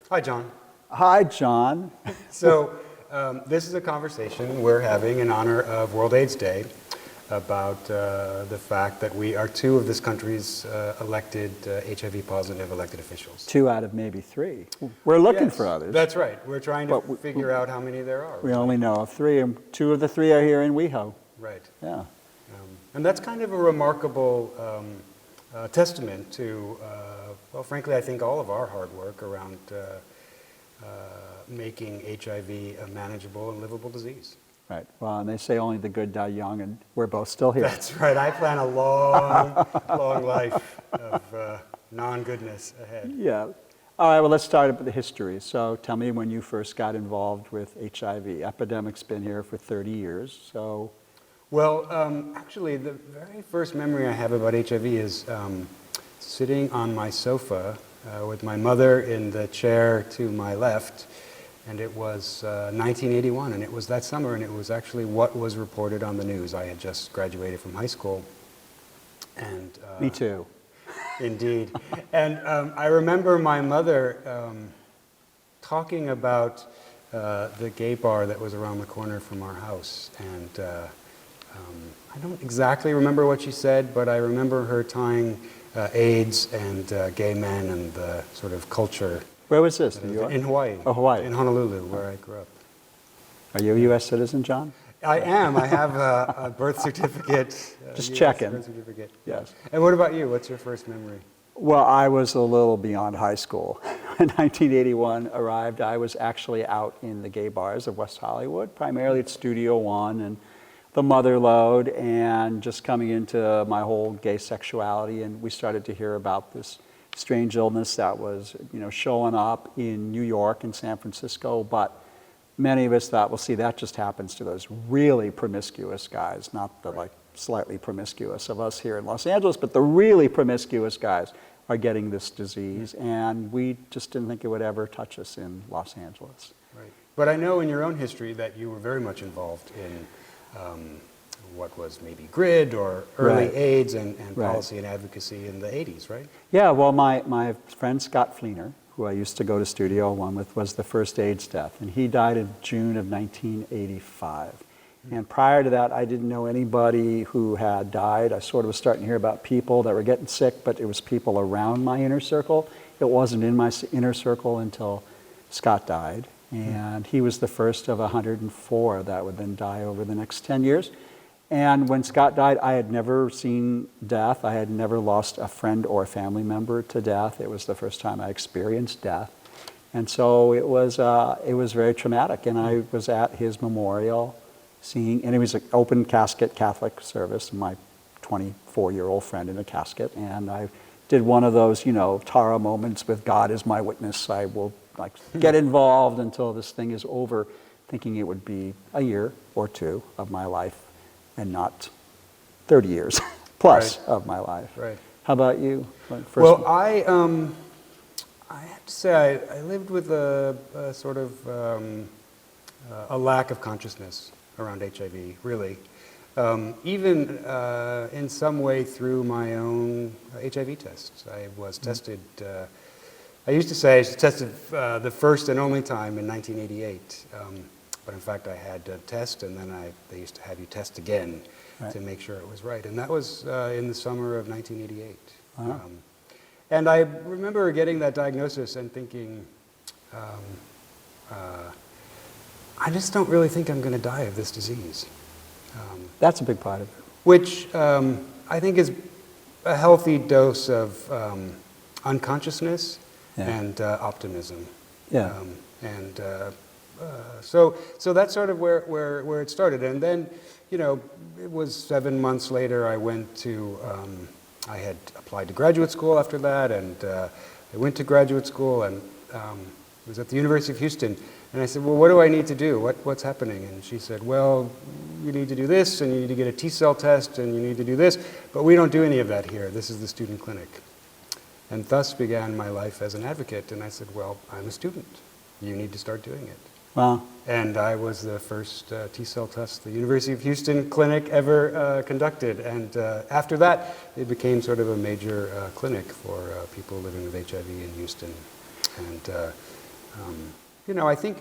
Hi, John. Hi, John. So, this is a conversation we're having in honor of World AIDS Day about the fact that we are two of this country's elected HIV-positive elected officials. 2 out of maybe 3. We're looking Yes, for others. That's right. We're trying to But figure out how many there are. We only know of 3, and 2 of the 3 are here in WeHo. Right. Yeah. And that's kind of a remarkable testament to, well, frankly, I think all of our hard work around making HIV a manageable and livable disease. Right. Well, and they say only the good die young, and we're both still here. That's right. I plan a long, long life of non-goodness ahead. Yeah. All right, well, let's start with the history. So tell me when you first got involved with HIV. Epidemic's been here for 30 years, so... Well, actually, the very first memory I have about HIV is sitting on my sofa with my mother in the chair to my left, and it was 1981, and it was that summer, and it was actually what was reported on the news. I had just graduated from high school, and... Me too. Indeed. And I remember my mother talking about the gay bar that was around the corner from our house, and I don't exactly remember what she said, but I remember her tying AIDS and gay men and the sort of culture. Where was this? New York? In Hawaii. Oh, Hawaii. In Honolulu, where I grew up. Are you a U.S. citizen, John? I am. I have a birth certificate. Just US checking. Birth certificate. Yes. And what about you? What's your first memory? Well, I was a little beyond high school. When 1981 arrived, I was actually out in the gay bars of West Hollywood, primarily at Studio One and the Mother Lode, and just coming into my whole gay sexuality, and we started to hear about this strange illness that was, showing up in New York and San Francisco, but many of us thought, well, see, that just happens to those really promiscuous guys, not the like slightly promiscuous of us here in Los Angeles, but the really promiscuous guys are getting this disease, and we just didn't think it would ever touch us in Los Angeles. Right. But I know in your own history that you were very much involved in what was maybe GRID or early Right. AIDS and Right. policy and advocacy in the 80s, right? Yeah, well, my friend Scott Fleener, who I used to go to Studio One with, was the first AIDS death, and he died in June of 1985. And prior to that, I didn't know anybody who had died. I sort of was starting to hear about people that were getting sick, but it was people around my inner circle. It wasn't in my inner circle until Scott died, and he was the first of 104 that would then die over the next 10 years. And when Scott died, I had never seen death. I had never lost a friend or a family member to death. It was the first time I experienced death. And so it was very traumatic. And I was at his memorial seeing, and it was an open casket Catholic service, my 24-year-old friend in a casket. And I did one of those, Tara moments with God as my witness. I will get involved until this thing is over, thinking it would be a year or 2 of my life, and not 30 years plus Right. of my life. Right. How about you? Well, I have to say I lived with a sort of a lack of consciousness around HIV, really. Even in some way through my own HIV tests. I was tested, I used to say I was tested the first and only time in 1988. But in fact, I had to test, and then they used to have you test again to make sure it was right. And that was in the summer of 1988. Wow. And I remember getting that diagnosis and thinking, I just don't really think I'm going to die of this disease. That's a big part of it. Which I think is a healthy dose of unconsciousness and optimism. Yeah. So that's sort of where it started. And then, it was 7 months later I went to, I had applied to graduate school after that, and I went to graduate school, and it was at the University of Houston. And I said, well, what do I need to do? What's happening? And she said, well, you need to do this, and you need to get a T-cell test, and you need to do this, but we don't do any of that here. This is the student clinic. And thus began my life as an advocate. And I said, well, I'm a student. You need to start doing it. Wow. And I was the first T-cell test the University of Houston clinic ever conducted. And after that, it became sort of a major clinic for people living with HIV in Houston. And I think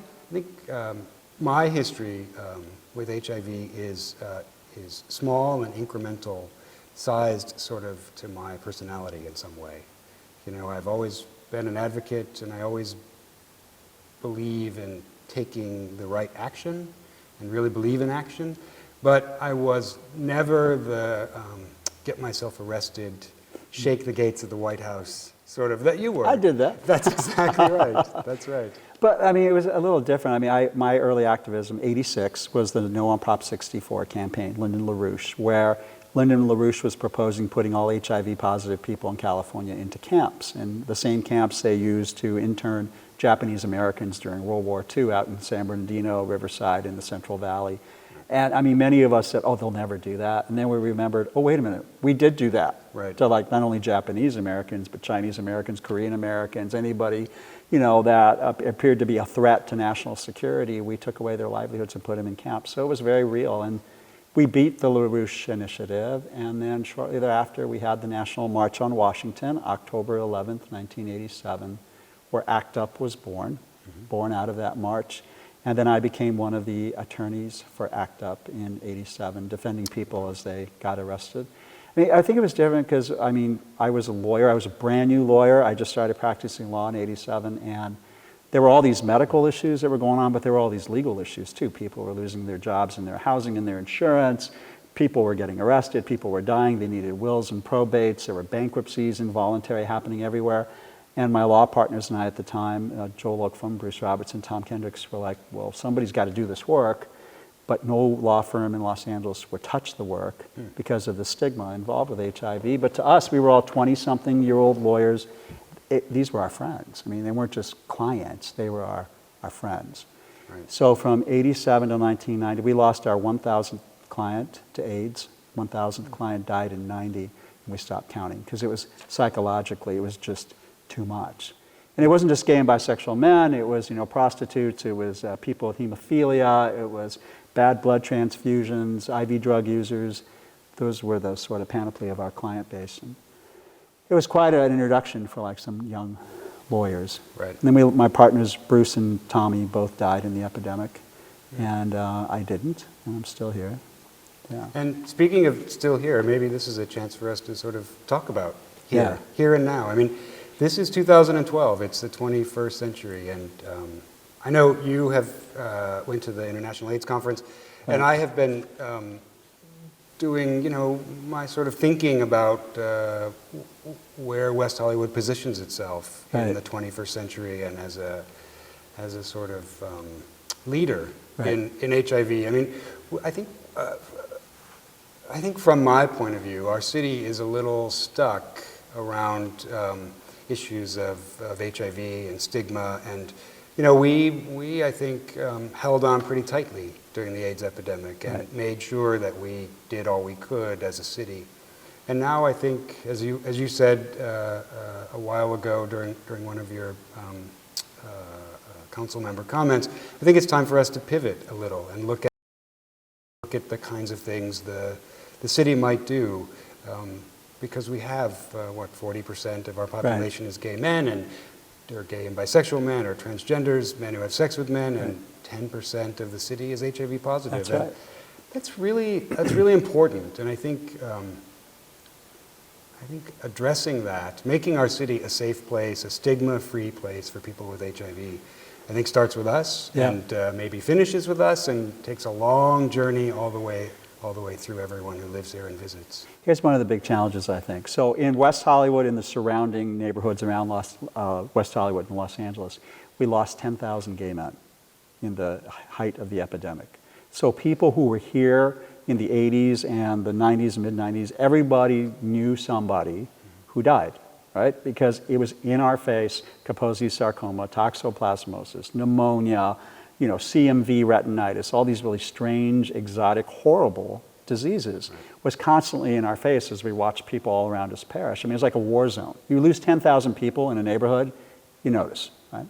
my history with HIV is small and incremental, sized sort of to my personality in some way. I've always been an advocate, and I always believe in taking the right action and really believe in action, but I was never the get myself arrested, shake the gates of the White House sort of that you were. I did that. That's exactly right. That's right. But I mean, it was a little different. I mean, my early activism, '86, was the No on Prop 64 campaign, Lyndon LaRouche, where Lyndon LaRouche was proposing putting all HIV positive people in California into camps, and the same camps they used to intern Japanese Americans during World War II out in San Bernardino, Riverside, in the Central Valley. And I mean, many of us said, oh, they'll never do that. And then we remembered, oh, wait a minute, we did do that. Right. To like not only Japanese Americans, but Chinese Americans, Korean Americans, anybody, that appeared to be a threat to national security. We took away their livelihoods and put them in camps. So it was very real. And we beat the LaRouche initiative. And then shortly thereafter, we had the National March on Washington, October 11th, 1987, where ACT UP was born out of that march. And then I became one of the attorneys for ACT UP in '87, defending people as they got arrested. I mean, I think it was different because, I mean, I was a lawyer. I was a brand new lawyer. I just started practicing law in '87, and there were all these medical issues that were going on, but there were all these legal issues too. People were losing their jobs and their housing and their insurance. People were getting arrested. People were dying. They needed wills and probates. There were bankruptcies, involuntary, happening everywhere. And my law partners and I at the time, Joel Oakfam, Bruce Robertson, Tom Kendricks, were like, well, somebody's got to do this work. But no law firm in Los Angeles would touch the work because of the stigma involved with HIV. But to us, we were all 20-something-year-old lawyers. These were our friends. I mean, they weren't just clients. They were our friends. Right. So from '87 to 1990, we lost our 1,000th client to AIDS. 1,000th client died in '90, and we stopped counting because it was psychologically, it was just too much. And it wasn't just gay and bisexual men, it was prostitutes, it was people with hemophilia, it was bad blood transfusions, IV drug users. Those were the sort of panoply of our client base. And it was quite an introduction for like some young lawyers. Right. And then my partners, Bruce and Tommy, both died in the epidemic. And I didn't, and I'm still here. Yeah. And speaking of still here, maybe this is a chance for us to sort of talk about here and now. I mean, this is 2012. It's the 21st century, and I know you have went to the International AIDS Conference, and I have been doing, my sort of thinking about where West Hollywood positions itself in the 21st century and as a sort of leader in HIV. I mean, I think from my point of view, our city is a little stuck around issues of HIV and stigma, and we I think held on pretty tightly during the AIDS epidemic and made sure that we did all we could as a city. And now I think, as you said a while ago during one of your council member comments, I think it's time for us to pivot a little and look at the kinds of things the city might do. Because we have, 40% of our population is gay men, and they're gay and bisexual men, or transgenders, men who have sex with men, and 10% of the city is HIV positive. That's right. That's really important, and I think addressing that, making our city a safe place, a stigma-free place for people with HIV, I think starts with us, and maybe finishes with us, and takes a long journey all the way through everyone who lives here and visits. Here's one of the big challenges, I think. So in West Hollywood and the surrounding neighborhoods around West Hollywood and Los Angeles, we lost 10,000 gay men in the height of the epidemic. So people who were here in the 80s and the 90s and mid-90s, everybody knew somebody who died, right? Because it was in our face: Kaposi's sarcoma, toxoplasmosis, pneumonia, CMV retinitis, all these really strange, exotic, horrible diseases was constantly in our face as we watched people all around us perish. I mean, it was like a war zone. You lose 10,000 people in a neighborhood, you notice, right?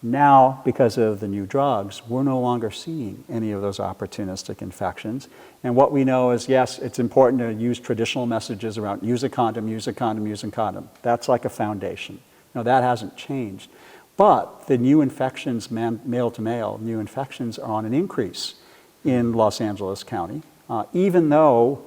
Now, because of the new drugs, we're no longer seeing any of those opportunistic infections. And what we know is, yes, it's important to use traditional messages around use a condom, use a condom, use a condom. That's like a foundation. That hasn't changed. But the new infections, male to male, new infections are on an increase in Los Angeles County, even though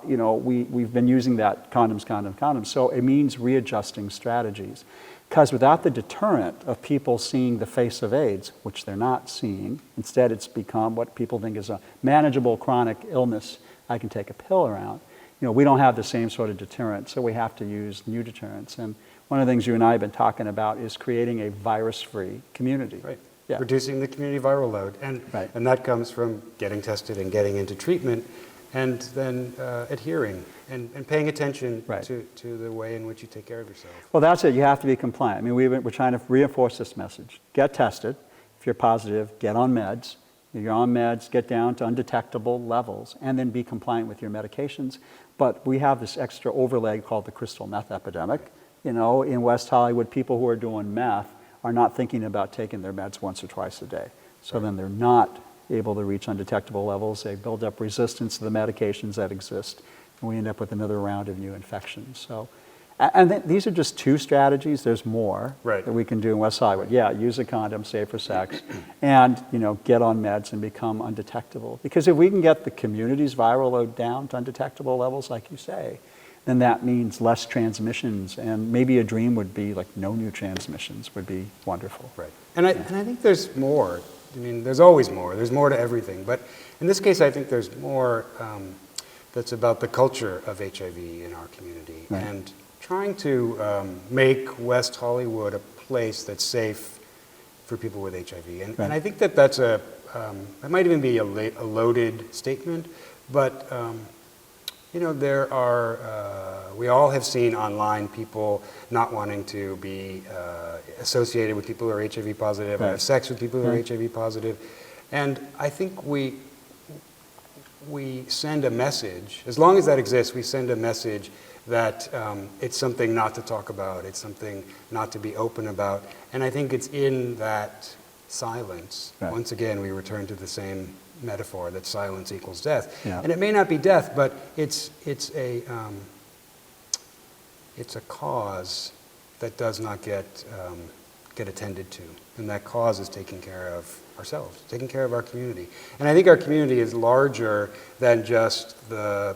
we've been using that condoms. So it means readjusting strategies. Because without the deterrent of people seeing the face of AIDS, which they're not seeing, instead it's become what people think is a manageable chronic illness I can take a pill around. We don't have the same sort of deterrent, so we have to use new deterrents. And one of the things you and I have been talking about is creating a virus-free community. Right. Yeah. Reducing the community viral load. And that comes from getting tested and getting into treatment, and then adhering and paying attention to the way in which you take care of yourself. Well, that's it. You have to be compliant. I mean, we're trying to reinforce this message. Get tested. If you're positive, get on meds. If you're on meds, get down to undetectable levels, and then be compliant with your medications. But we have this extra overlay called the crystal meth epidemic. In West Hollywood, people who are doing meth are not thinking about taking their meds once or twice a day. So then they're not able to reach undetectable levels. They build up resistance to the medications that exist, and we end up with another round of new infections. So, these are just two strategies. There's more that we can do in West Hollywood. Yeah, use a condom, save for sex, and get on meds and become undetectable. Because if we can get the community's viral load down to undetectable levels, like you say, then that means less transmissions, and maybe a dream would be like no new transmissions would be wonderful. Right. And I think there's more. I mean, there's always more. There's more to everything. But in this case, I think there's more that's about the culture of HIV in our community and trying to make West Hollywood a place that's safe for people with HIV. And I think that's it might even be a loaded statement, but there are, we all have seen online people not wanting to be associated with people who are HIV positive, or have sex with people who are HIV positive. And I think we send a message, as long as that exists, we send a message that it's something not to talk about, it's something not to be open about. And I think it's in that silence, once again, we return to the same metaphor that silence equals death. Yeah. And it may not be death, but it's a cause that does not get attended to, and that cause is taking care of ourselves, taking care of our community. And I think our community is larger than just the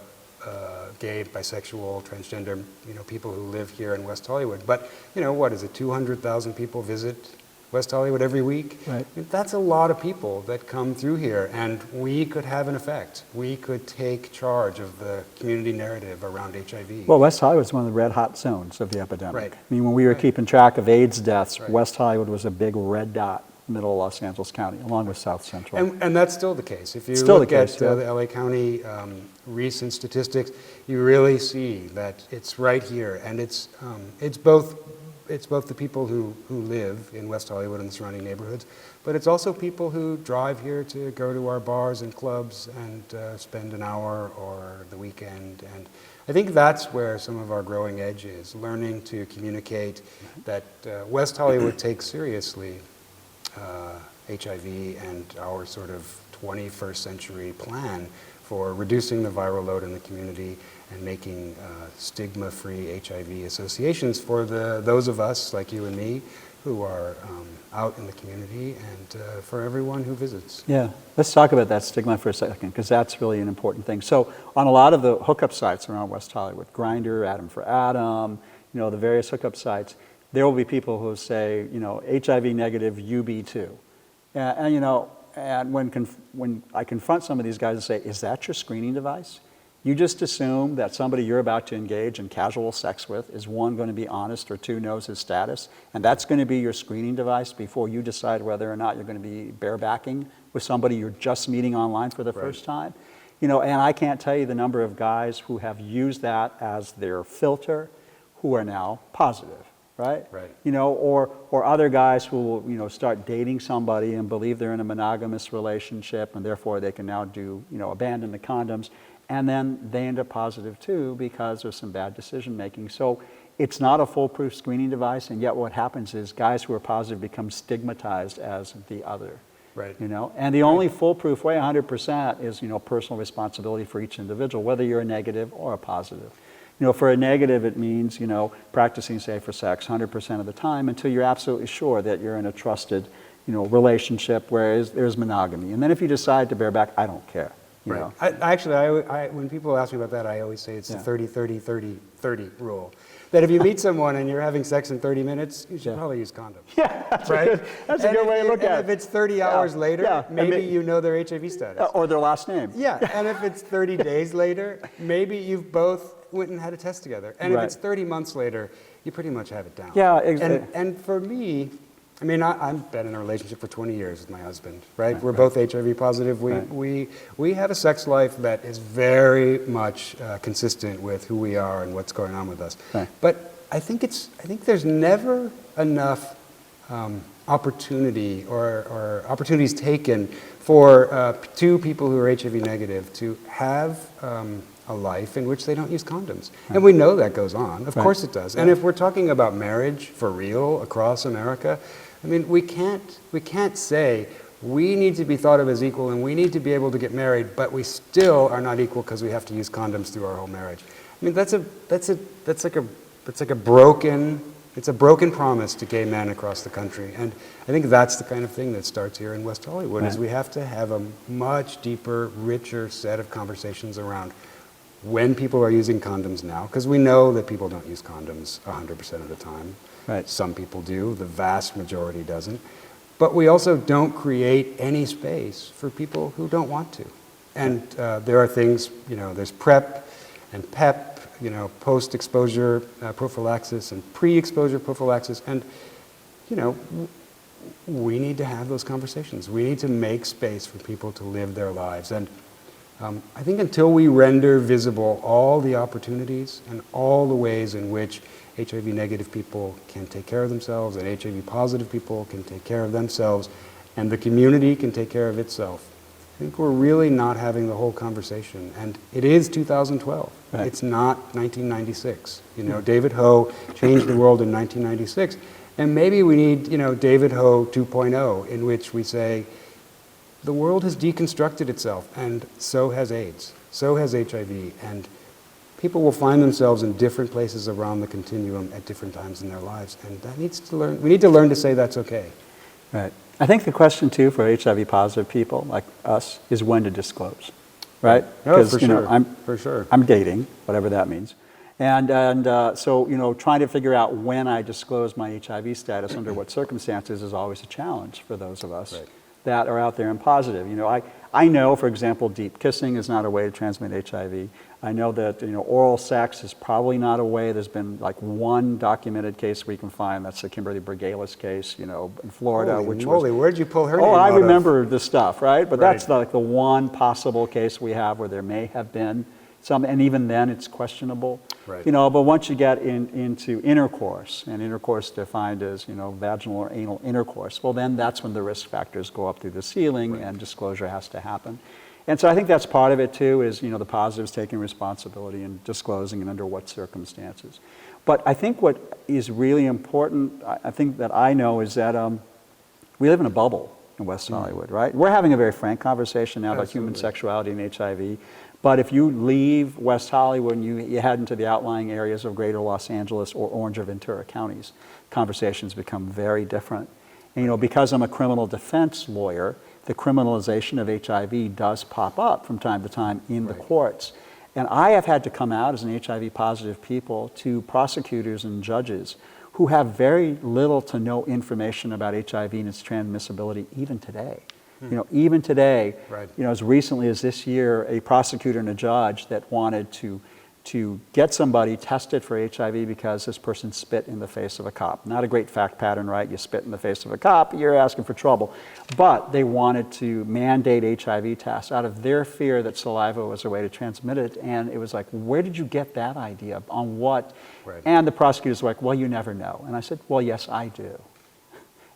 gay, bisexual, transgender, people who live here in West Hollywood. But what is it? 200,000 people visit West Hollywood every week. Right. I mean, that's a lot of people that come through here, and we could have an effect. We could take charge of the community narrative around HIV. Well, West Hollywood is one of the red hot zones of the epidemic. Right. I mean, when we were keeping track of AIDS deaths, West Hollywood was a big red dot in the middle of Los Angeles County, along with South Central. And that's still the case. If you look at the LA County recent statistics, you really see that it's right here, and it's both the people who live in West Hollywood and the surrounding neighborhoods, but it's also people who drive here to go to our bars and clubs and spend an hour or the weekend. And I think that's where some of our growing edge is, learning to communicate that West Hollywood takes seriously HIV and our sort of 21st century plan for reducing the viral load in the community and making stigma-free HIV associations for those of us like you and me who are out in the community, and for everyone who visits. Yeah, let's talk about that stigma for a second, because that's really an important thing. So on a lot of the hookup sites around West Hollywood, Grindr, Adam for Adam, the various hookup sites, there will be people who say, HIV negative, you be too. And when I confront some of these guys and say, is that your screening device? You just assume that somebody you're about to engage in casual sex with is, one, going to be honest, or two, knows his status, and that's going to be your screening device before you decide whether or not you're going to be barebacking with somebody you're just meeting online for the first time. And I can't tell you the number of guys who have used that as their filter who are now positive. Right? Or other guys who will, start dating somebody and believe they're in a monogamous relationship, and therefore they can now do, abandon the condoms, and then they end up positive too because there's some bad decision making. So it's not a foolproof screening device, and yet what happens is guys who are positive become stigmatized as the other. Right. And the only foolproof way, 100%, is personal responsibility for each individual, whether you're a negative or a positive. For a negative, it means, practicing safer sex 100% of the time until you're absolutely sure that you're in a trusted, relationship where there's monogamy. And then if you decide to bear back, I don't care. You know. When people ask me about that, I always say it's the 30-30-30-30 rule. That if you meet someone and you're having sex in 30 minutes, you should probably use condoms. Yeah, that's right? That's a good way to look at it. And if it's 30 hours later, maybe you know their HIV status. Or their last name. Yeah, and if it's 30 days later, maybe you've both went and had a test together. And if it's 30 months later, you pretty much have it down. Yeah, exactly. And for me, I mean, I've been in a relationship for 20 years with my husband, right? We're both HIV positive. We have a sex life that is very much consistent with who we are and what's going on with us. Right. But I think there's never enough opportunity or opportunities taken for two people who are HIV negative to have a life in which they don't use condoms. Right. And we know that goes on. Of course it does. And if we're talking about marriage for real across America, I mean, we can't say we need to be thought of as equal and we need to be able to get married, but we still are not equal because we have to use condoms through our whole marriage. I mean, that's like a broken promise to gay men across the country. And I think that's the kind of thing that starts here in West Hollywood, is we have to have a much deeper, richer set of conversations around when people are using condoms now, because we know that people don't use condoms 100% of the time. Right. Some people do, the vast majority doesn't. But we also don't create any space for people who don't want to. And there are things, there's PrEP and PEP, post-exposure prophylaxis and pre-exposure prophylaxis. And, we need to have those conversations. We need to make space for people to live their lives. And I think until we render visible all the opportunities and all the ways in which HIV negative people can take care of themselves and HIV positive people can take care of themselves and the community can take care of itself, I think we're really not having the whole conversation. And it is 2012. Right. It's not 1996. David Ho changed the world in 1996. And maybe we need, David Ho 2.0, in which we say, the world has deconstructed itself, and so has AIDS, so has HIV, and people will find themselves in different places around the continuum at different times in their lives, and we need to learn to say that's okay. Right. I think the question too for HIV positive people like us is when to disclose, right? No, for sure. I'm dating, whatever that means. And so, trying to figure out when I disclose my HIV status under what circumstances is always a challenge for those of us that are out there and positive. I know, for example, deep kissing is not a way to transmit HIV. I know that, oral sex is probably not a way. There's been like one documented case we can find. That's the Kimberly Brigalis case, in Florida. Holy moly, where'd you pull her name out of? I remember this stuff, right? But that's like the one possible case we have where there may have been some, and even then it's questionable. Right. But once you get into intercourse, and intercourse defined as, vaginal or anal intercourse, well then that's when the risk factors go up through the ceiling and disclosure has to happen. And so I think that's part of it too, is, the positives taking responsibility and disclosing and under what circumstances. But I think what is really important, I think that I know, is that we live in a bubble in West Hollywood, right? We're having a very frank conversation now about human sexuality and HIV. But if you leave West Hollywood and you head into the outlying areas of greater Los Angeles or Orange or Ventura counties, conversations become very different. And because I'm a criminal defense lawyer, the criminalization of HIV does pop up from time to time in the courts. And I have had to come out as an HIV positive people to prosecutors and judges who have very little to no information about HIV and its transmissibility even today. Even today, as recently as this year, a prosecutor and a judge that wanted to get somebody tested for HIV because this person spit in the face of a cop. Not a great fact pattern, right? You spit in the face of a cop, you're asking for trouble. But they wanted to mandate HIV tests out of their fear that saliva was a way to transmit it. And it was like, where did you get that idea? On what? Right. And the prosecutors were like, well, you never know. And I said, well, yes, I do.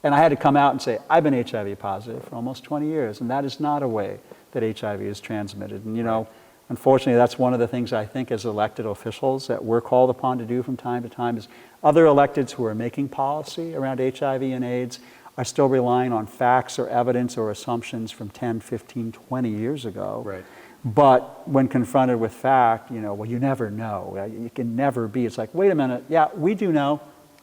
And I had to come out and say, I've been HIV positive for almost 20 years, and that is not a way that HIV is transmitted. And unfortunately, that's one of the things I think as elected officials that we're called upon to do from time to time is other electeds who are making policy around HIV and AIDS are still relying on facts or evidence or assumptions from 10, 15, 20 years ago. Right. But when confronted with fact, well, you never know. You can never be. It's like, wait a minute. Yeah, we do know.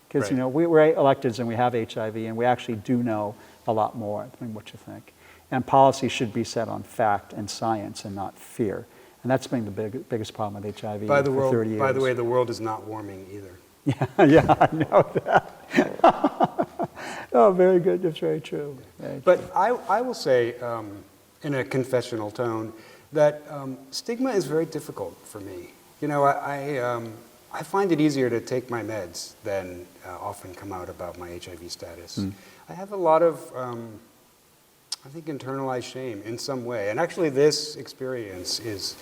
Because, Right. we're electeds and we have HIV and we actually do know a lot more than what you think. And policy should be set on fact and science and not fear. And that's been the biggest problem with HIV for 30 years. By the way, the world is not warming either. Yeah, I know that. Oh, very good. That's very true. But I will say, in a confessional tone, that stigma is very difficult for me. I find it easier to take my meds than often come out about my HIV status. I have a lot of, I think, internalized shame in some way. And actually this experience is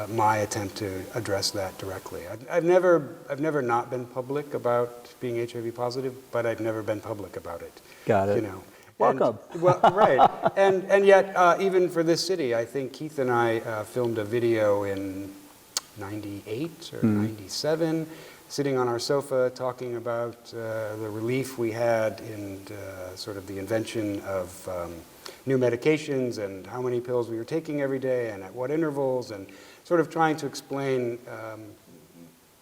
my attempt to address that directly. I've never not been public about being HIV positive, but I've never been public about it. Got it. Welcome. Right. And yet, even for this city, I think Keith and I filmed a video in 98 or 97, sitting on our sofa talking about the relief we had in sort of the invention of new medications and how many pills we were taking every day and at what intervals, and sort of trying to explain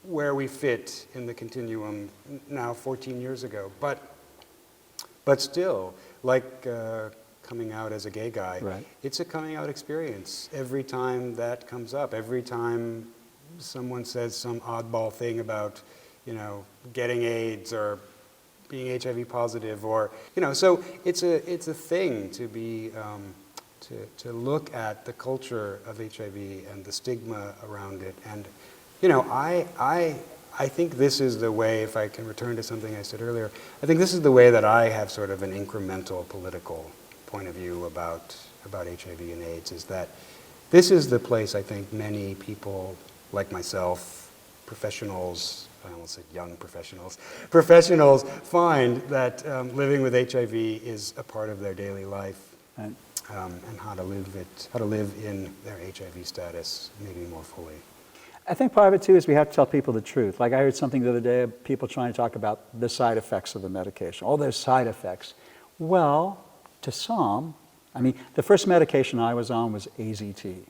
where we fit in the continuum now 14 years ago. But still, like coming out as a gay guy, right. It's a coming out experience every time that comes up, every time someone says some oddball thing about, getting AIDS or being HIV positive, or, so it's a thing to be, to look at the culture of HIV and the stigma around it. And, I think this is the way, if I can return to something I said earlier, I think this is the way that I have sort of an incremental political point of view about HIV and AIDS, is that this is the place I think many people like myself, professionals, I almost said young professionals find that living with HIV is a part of their daily life, Right. And how to live in their HIV status maybe more fully. I think part of it too is we have to tell people the truth. Like I heard something the other day of people trying to talk about the side effects of the medication. Oh, there's side effects. Well, to some, the first medication I was on was AZT,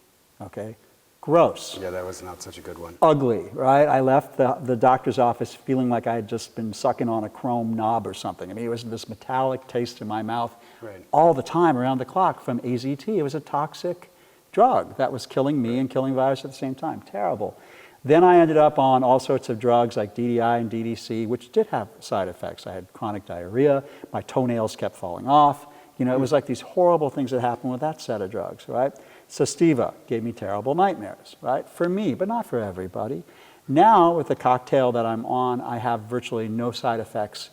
okay? Gross. Yeah, that was not such a good one. Ugly, right? I left the doctor's office feeling like I had just been sucking on a chrome knob or something. It was this metallic taste in my mouth Right. all the time around the clock from AZT. It was a toxic drug that was killing me and killing virus at the same time. Terrible. Then I ended up on all sorts of drugs like DDI and DDC, which did have side effects. I had chronic diarrhea. My toenails kept falling off. It was like these horrible things that happened with that set of drugs, right? Sostiva gave me terrible nightmares, right? For me, but not for everybody. Now, with the cocktail that I'm on, I have virtually no side effects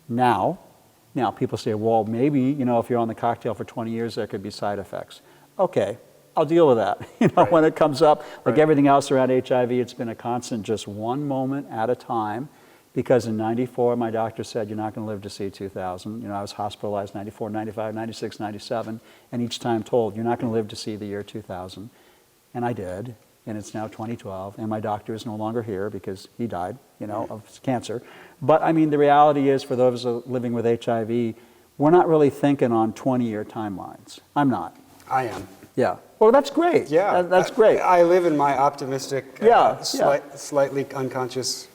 now. Now, people say, well, maybe, if you're on the cocktail for 20 years, there could be side effects. Okay, I'll deal with that. Right. When it comes up, like Right. everything else around HIV, it's been a constant, just one moment at a time. Because in 94, my doctor said, you're not going to live to see 2000. I was hospitalized 94, 95, 96, 97, and each time told, you're not going to live to see the year 2000. And I did, and it's now 2012, and my doctor is no longer here because he died, of cancer. But the reality is, for those living with HIV, we're not really thinking on 20-year timelines. I'm not. I am. Yeah. Well, that's great. Yeah. That's great. I live in my optimistic, Yeah. slightly unconscious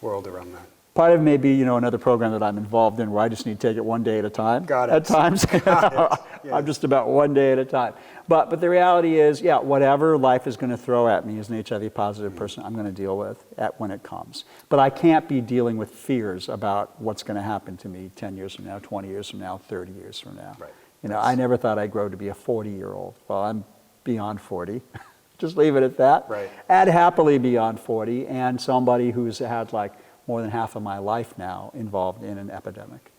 world around that. Part of it may be, another program that I'm involved in where I just need to take it one day at a time. Got it. At times. Got it. I'm just about one day at a time. But the reality is, whatever life is going to throw at me as an HIV positive person, I'm going to deal with when it comes. But I can't be dealing with fears about what's going to happen to me 10 years from now, 20 years from now, 30 years from now. Right. I never thought I'd grow to be a 40-year-old. Well, I'm beyond 40. Just leave it at that. Right. And happily beyond 40, and somebody who's had more than half of my life now involved in an epidemic.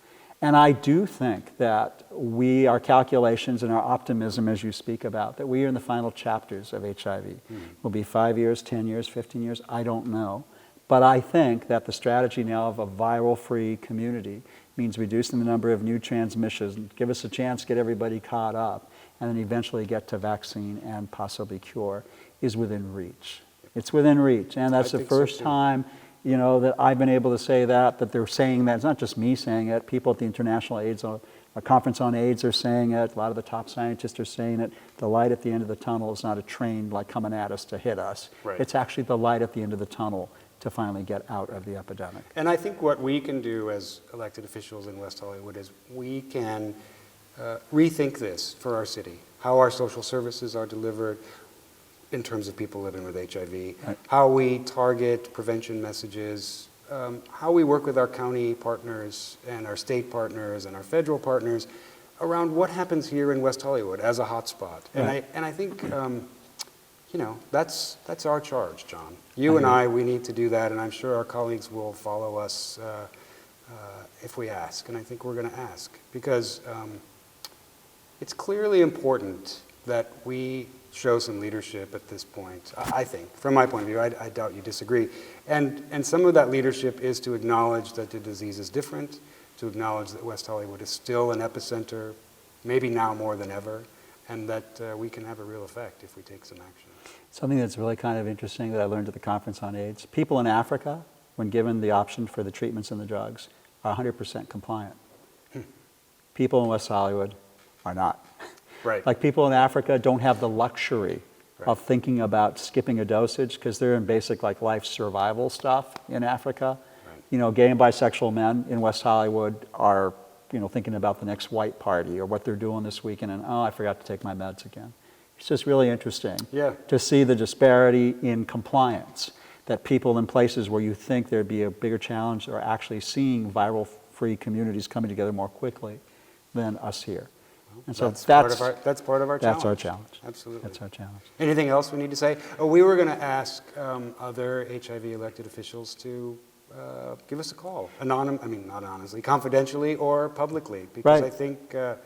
And I do think that our calculations and our optimism, as you speak about, that we are in the final chapters of HIV. Will be 5 years, 10 years, 15 years, I don't know. But I think that the strategy now of a viral-free community means reducing the number of new transmissions, give us a chance to get everybody caught up, and then eventually get to vaccine and possibly cure, is within reach. It's within reach, and that's the first time you know, that I've been able to say that they're saying that. It's not just me saying it. People at the International AIDS Conference on AIDS are saying it. A lot of the top scientists are saying it. The light at the end of the tunnel is not a train like coming at us to hit us. Right. It's actually the light at the end of the tunnel to finally get out of the epidemic. And I think what we can do as elected officials in West Hollywood is we can rethink this for our city, how our social services are delivered in terms of people living with HIV, Right. how we target prevention messages, how we work with our county partners and our state partners and our federal partners around what happens here in West Hollywood as a hotspot. Right. And I think, you know, that's our charge, John. You and I, we need to do that, and I'm sure our colleagues will follow us if we ask, and I think we're going to ask, because it's clearly important that we show some leadership at this point, I think, from my point of view. I doubt you disagree. And some of that leadership is to acknowledge that the disease is different, to acknowledge that West Hollywood is still an epicenter, maybe now more than ever, and that we can have a real effect if we take some action. Something that's really kind of interesting that I learned at the conference on AIDS, people in Africa, when given the option for the treatments and the drugs, are 100% compliant. People in West Hollywood are not. Right. Like people in Africa don't have the luxury of thinking about skipping a dosage because they're in basic like life survival stuff in Africa. Right. You know, gay and bisexual men in West Hollywood are, you know, thinking about the next white party or what they're doing this weekend and, oh, I forgot to take my meds again. It's just really interesting to see the disparity in compliance, that people in places where you think there'd be a bigger challenge are actually seeing viral-free communities coming together more quickly than us here. And so that's part of our challenge. That's our challenge. Absolutely. That's our challenge. Anything else we need to say? Oh, we were going to ask other HIV elected officials to give us a call, not anonymously, confidentially or publicly, because Right.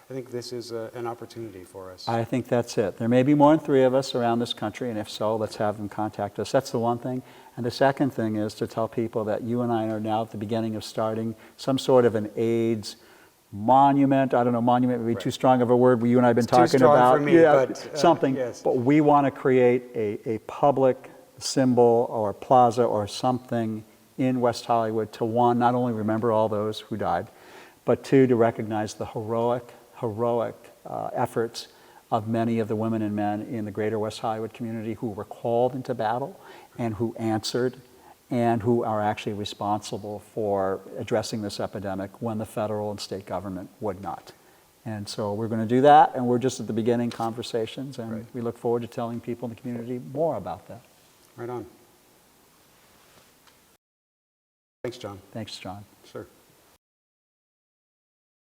I think this is an opportunity for us. I think that's it. There may be more than 3 of us around this country, and if so, let's have them contact us. That's the one thing. And the second thing is to tell people that you and I are now at the beginning of starting some sort of an AIDS monument. I don't know, monument would be too strong of a word. You and I have been talking strong about for me, but, something. yes. But we want to create a public symbol or a plaza or something in West Hollywood to, one, not only remember all those who died, but 2, to recognize the heroic efforts of many of the women and men in the greater West Hollywood community who were called into battle and who answered and who are actually responsible for addressing this epidemic when the federal and state government would not. And so we're going to do that, and we're just at the beginning conversations, and we look forward to telling people in the community more about that. Right on. Thanks, John. Thanks, John. Sure.